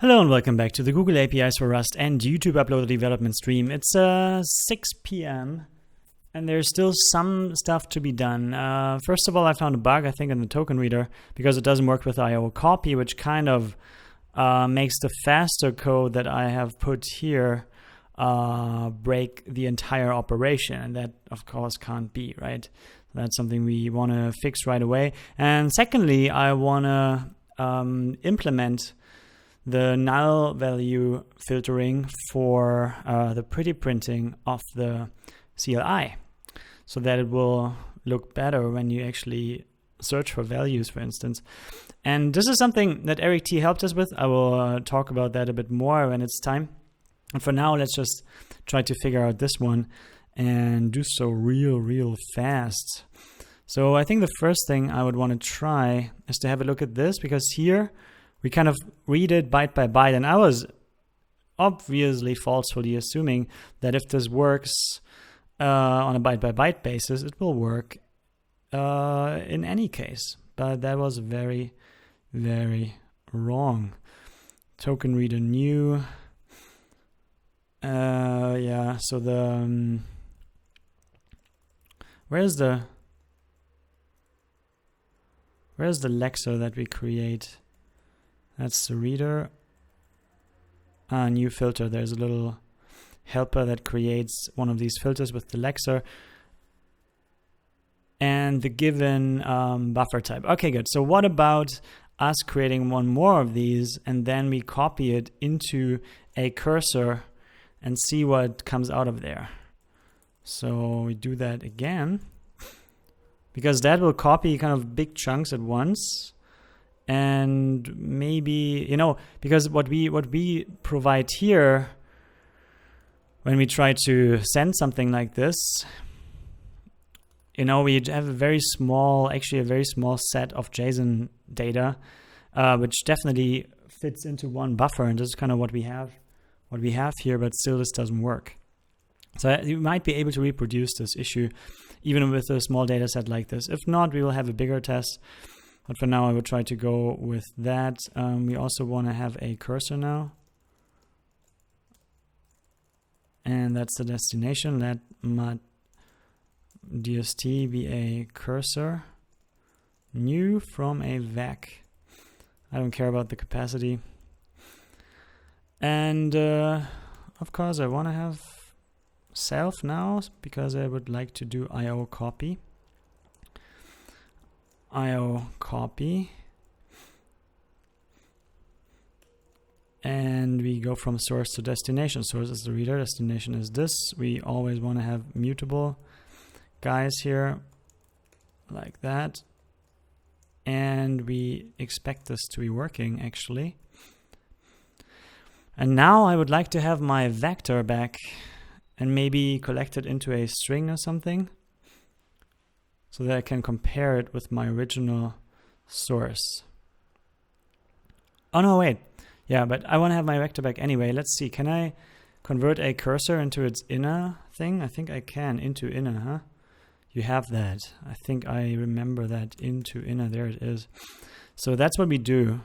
Hello and welcome back to the Google APIs for Rust and YouTube Uploader development stream. It's 6 p.m. and there's still some stuff to be done. First of all, I found a bug, I think, in the token reader because it doesn't work with IO copy, which kind of makes the faster code that I have put here break the entire operation. And that, of course, can't be, right? That's something we want to fix right away. And secondly, I want to implement the null value filtering for the pretty printing of the CLI so that it will look better when you actually search for values, for instance. And this is something that Eric T helped us with. I will talk about that a bit more when it's time. And for now, let's just try to figure out this one and do so real fast. So I think the first thing I would want to try is to have a look at this, because here we kind of read it byte by byte, and I was obviously falsely assuming that if this works on a byte by byte basis, it will work in any case. But that was very wrong. Token reader new. Yeah, so the where's the lexer that we create? That's the reader. New filter. There's a little helper that creates one of these filters with the lexer and the given buffer type. Okay, good. So what about us creating one more of these and then we copy it into a cursor and see what comes out of there? So we do that again, because that will copy kind of big chunks at once. And maybe, because what we provide here when we try to send something like this, we have a very small set of JSON data, which definitely fits into one buffer. And this is kind of what we have here, but still this doesn't work. So you might be able to reproduce this issue even with a small data set like this. If not, we will have a bigger test. But for now, I will try to go with that. We also want to have a cursor now. And that's the destination. Let dst be a cursor. New from a vec. I don't care about the capacity. And of course, I want to have self now because I would like to do IO copy. IO copy, and we go from source to destination. Source is the reader, destination is this. We always want to have mutable guys here like that, and we expect this to be working actually. And now I would like to have my vector back and maybe collect it into a string or something, so that I can compare it with my original source. Oh no, wait. Yeah, but I want to have my vector back anyway. Let's see, can I convert a cursor into its inner thing? I think I can, into inner, huh? You have that. I think I remember that, into inner, there it is. So that's what we do.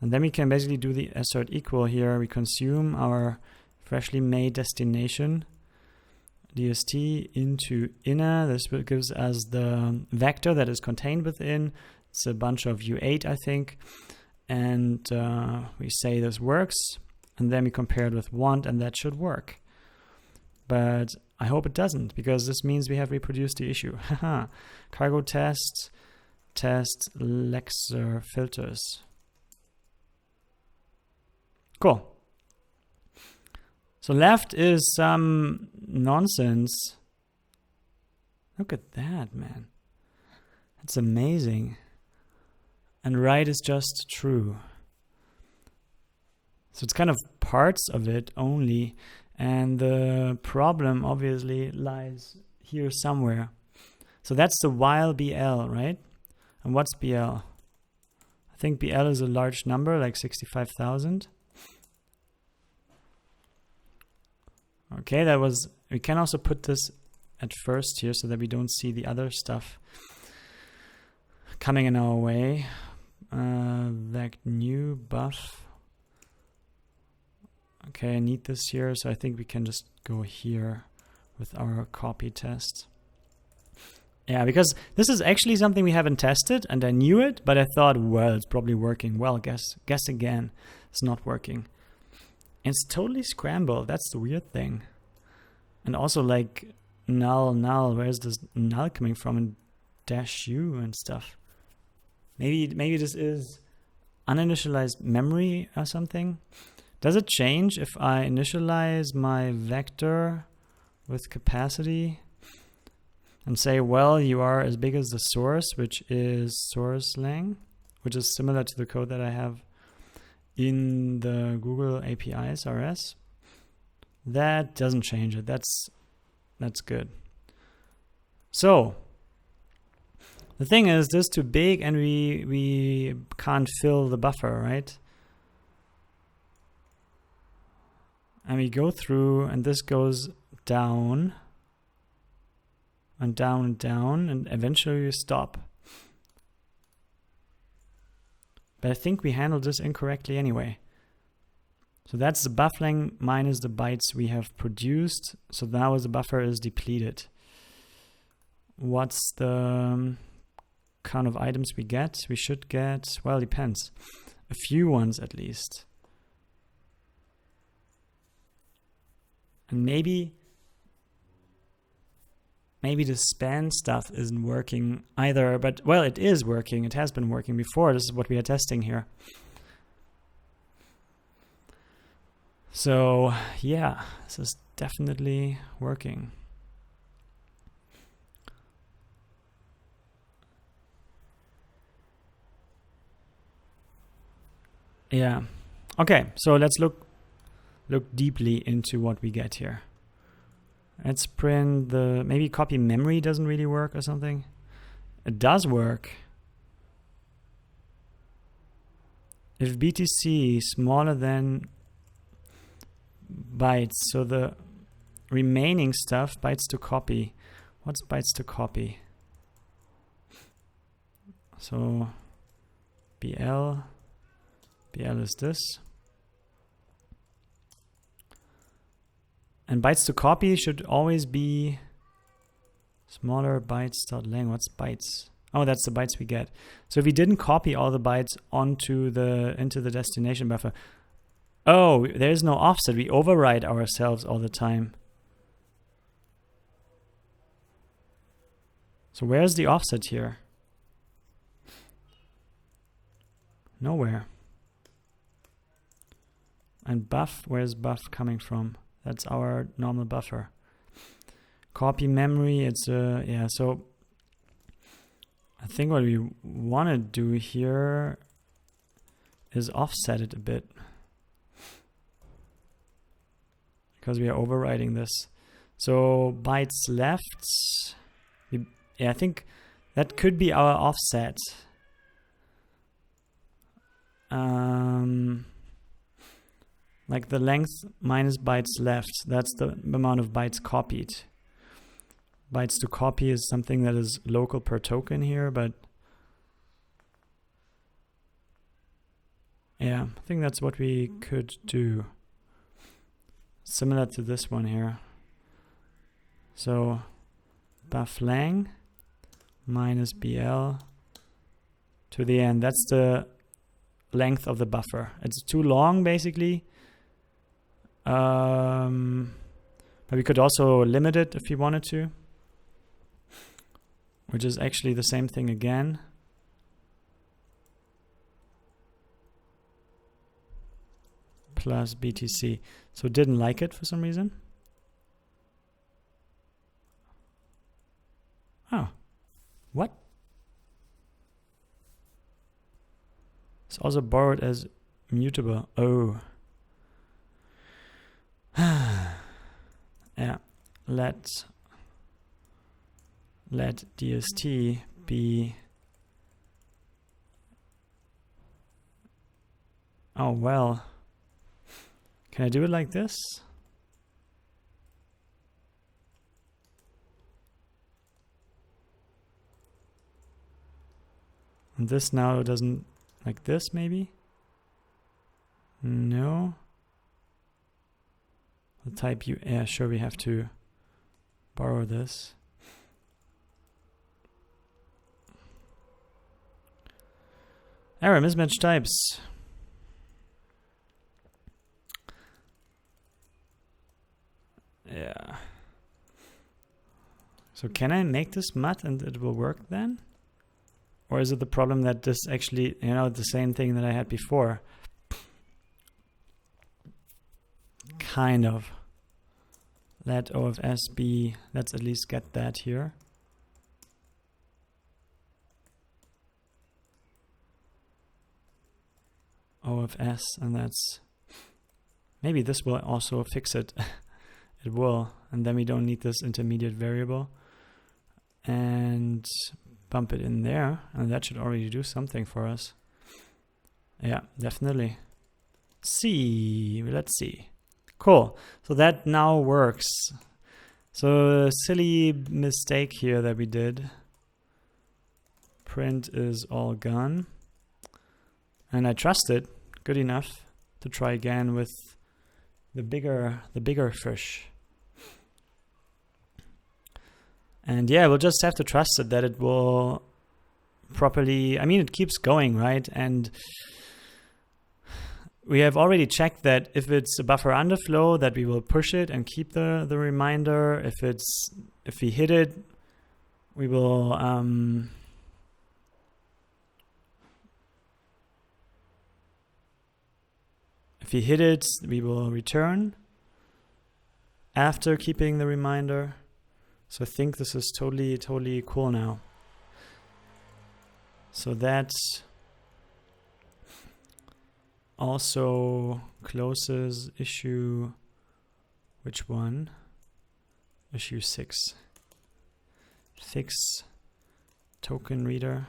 And then we can basically do the assert equal here. We consume our freshly made destination, dst into inner. This gives us the vector that is contained within. It's a bunch of u8, I think. And we say this works. And then we compare it with want, and that should work. But I hope it doesn't, because this means we have reproduced the issue. Cargo test lexer filters. Cool. So left is some nonsense. Look at that, man. That's amazing. And right is just true. So it's kind of parts of it only. And the problem obviously lies here somewhere. So that's the while BL, right? And what's BL? I think BL is a large number, like 65,000. Okay, we can also put this at first here so that we don't see the other stuff coming in our way. Vec new buff Okay, I need this here, so I think we can just go here with our copy test. Yeah, because this is actually something we haven't tested, and I knew it, but I thought, well, it's probably working. Well, guess again. It's not working. And it's totally scrambled. That's the weird thing. And also, like, null, where's this null coming from? And dash u and stuff. Maybe this is uninitialized memory or something. Does it change if I initialize my vector with capacity and say, well, you are as big as the source, which is source lang, which is similar to the code that I have in the Google APIs RS? That doesn't change it. That's good. So the thing is, this is too big and we can't fill the buffer, right? And we go through, and this goes down and down and down, and eventually we stop. But I think we handled this incorrectly anyway. So that's the buffering minus the bytes we have produced. So now the buffer is depleted. What's the count of items we get? We should get, well, it depends. A few ones at least. And maybe the span stuff isn't working either, but well, it is working. It has been working before. This is what we are testing here. So yeah, this is definitely working. Yeah. Okay, so let's look deeply into what we get here. Let's print the, maybe copy memory doesn't really work or something. It does work. If BTC is smaller than bytes, so the remaining stuff, bytes to copy. What's bytes to copy? So BL is this. And bytes to copy should always be smaller bytes.lang. What's bytes? Oh, that's the bytes we get. So if we didn't copy all the bytes into the destination buffer, oh, there's no offset. We override ourselves all the time. So where's the offset here? Nowhere. And buff, where's buff coming from? That's our normal buffer. Copy memory, it's yeah, so I think what we want to do here is offset it a bit, because we are overriding this. So bytes left, yeah, I think that could be our offset. Like the length minus bytes left, that's the amount of bytes copied. Bytes to copy is something that is local per token here, but yeah, I think that's what we could do. Similar to this one here. So buff lang minus BL to the end. That's the length of the buffer. It's too long, basically. But we could also limit it if we wanted to, which is actually the same thing again. Plus BTC. So didn't like it for some reason. Oh, what? It's also borrowed as mutable. Oh. Yeah, let DST be, oh well, can I do it like this? And this now doesn't, like this maybe? No. type U. Yeah, sure, we have to borrow this. Error, mismatch types. Yeah. So can I make this mud and it will work then? Or is it the problem that this actually, the same thing that I had before? Kind of. Let O of S be, let's at least get that here. O of S, and that's, maybe this will also fix it. It will, and then we don't need this intermediate variable. And bump it in there, and that should already do something for us. Yeah, definitely. Let's see. Cool, so that now works. So a silly mistake here that we did. Print is all gone. And I trust it good enough to try again with the bigger fish. And yeah, we'll just have to trust it that it will properly, it keeps going, right? And we have already checked that if it's a buffer underflow, that we will push it and keep the reminder. If we hit it, we will return after keeping the reminder. So I think this is totally cool now. So that also closes issue, which one? Issue 6. Fix token reader.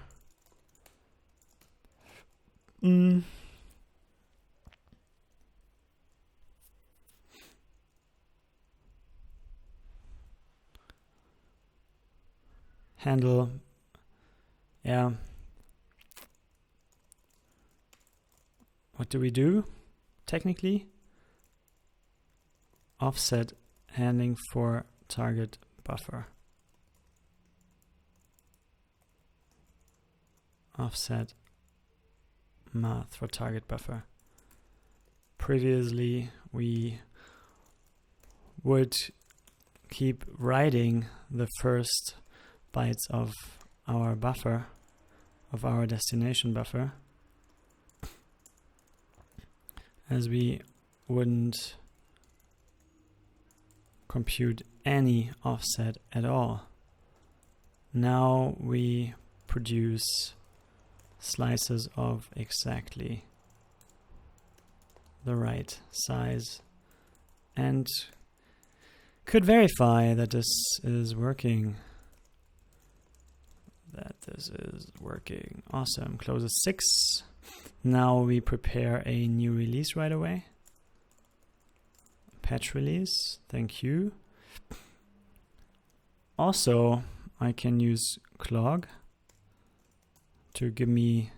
Handle, yeah. What do we do technically? Offset handling for target buffer. Offset math for target buffer. Previously, we would keep writing the first bytes of our buffer, of our destination buffer, as we wouldn't compute any offset at all. Now we produce slices of exactly the right size and could verify that this is working. Awesome. Closes 6. Now we prepare a new release right away. Patch release. Thank you. Also, I can use clog to give me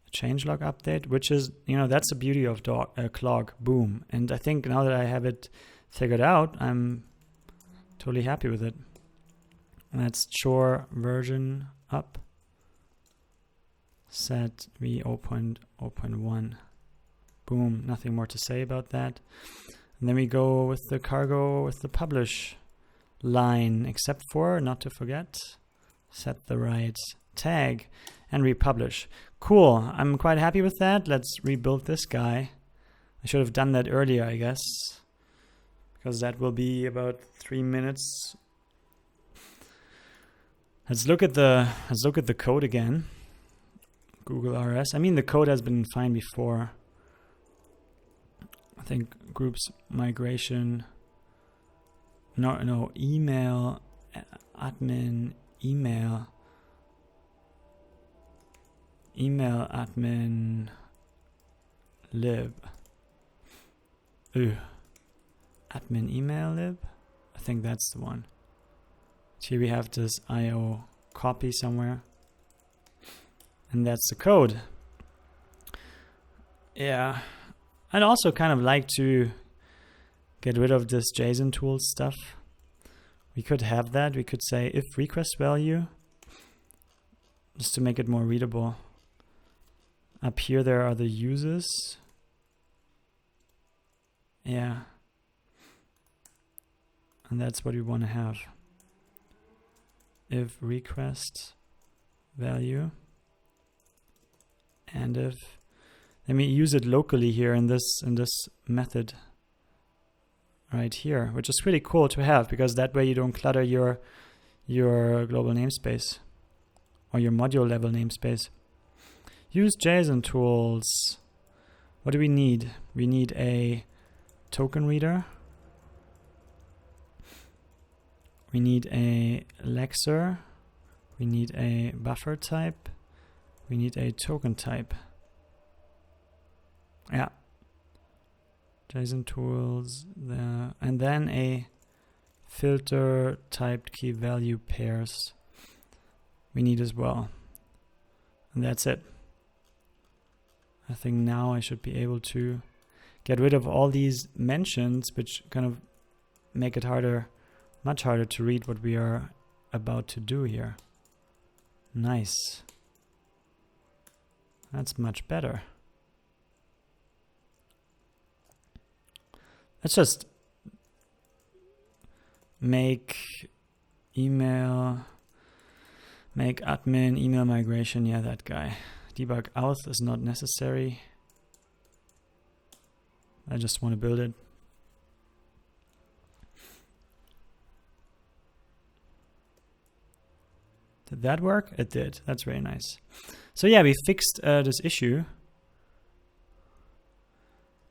a changelog update, which is, that's the beauty of clog. Boom. And I think now that I have it figured out, I'm totally happy with it. That's chore version up. Set v 0.0.1. Boom. Nothing more to say about that. And then we go with the cargo with the publish line, except for, not to forget, set the right tag and republish. Cool. I'm quite happy with that. Let's rebuild this guy. I should have done that earlier, I guess, because that will be about 3 minutes. Let's look at the code again. Google RS. The code has been fine before. I think groups migration. No, email, admin, email admin lib. Admin email lib? I think that's the one. Here we have this IO copy somewhere. And that's the code. Yeah. I'd also kind of like to get rid of this json-tools stuff. We could have that. We could say if request value, just to make it more readable. Up here there are the uses. Yeah. And that's what we want to have. If request value, and if, let me use it locally here in this method right here, which is pretty cool to have, because that way you don't clutter your global namespace or your module level namespace. Use json-tools. What do we need? We need a token reader. We need a lexer. We need a buffer type. We need a token type. Yeah. json-tools, and then a filter typed key value pairs we need as well. And that's it. I think now I should be able to get rid of all these mentions, which kind of make it harder, much harder to read what we are about to do here. Nice. That's much better. Let's just make admin email migration. Yeah, that guy. Debug auth is not necessary. I just want to build it. Did that work? It did. That's very nice. So yeah, we fixed this issue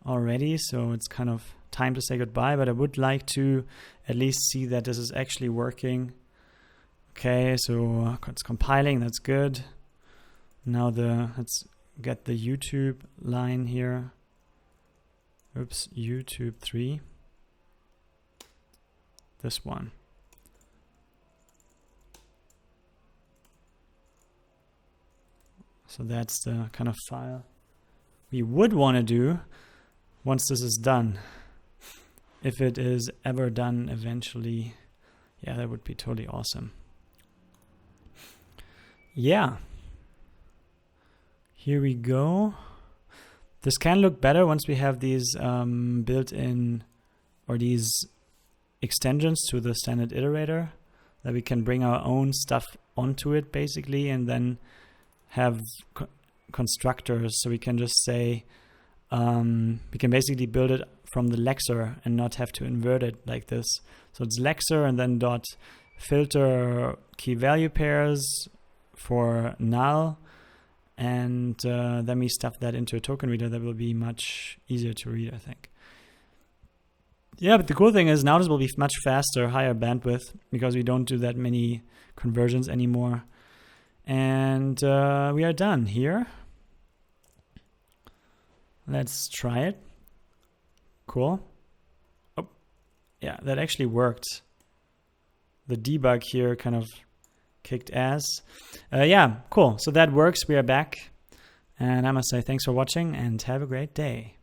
already, so it's kind of time to say goodbye, but I would like to at least see that this is actually working. Okay, so it's compiling, that's good. Now let's get the YouTube line here. Oops, YouTube 3. This one. So that's the kind of file we would want to do once this is done. If it is ever done eventually, yeah, that would be totally awesome. Yeah. Here we go. This can look better once we have these built-in, or these extensions to the standard iterator, that we can bring our own stuff onto it basically, and then have constructors. So we can just say, we can basically build it from the lexer and not have to invert it like this. So it's lexer and then dot filter key value pairs for null, and then we stuff that into a token reader. That will be much easier to read, I think. Yeah, but the cool thing is now this will be much faster, higher bandwidth, because we don't do that many conversions anymore. And we are done here. Let's try it. Cool. Oh, yeah, that actually worked. The debug here kind of kicked ass. Yeah, cool. So that works. We are back. And I must say thanks for watching and have a great day.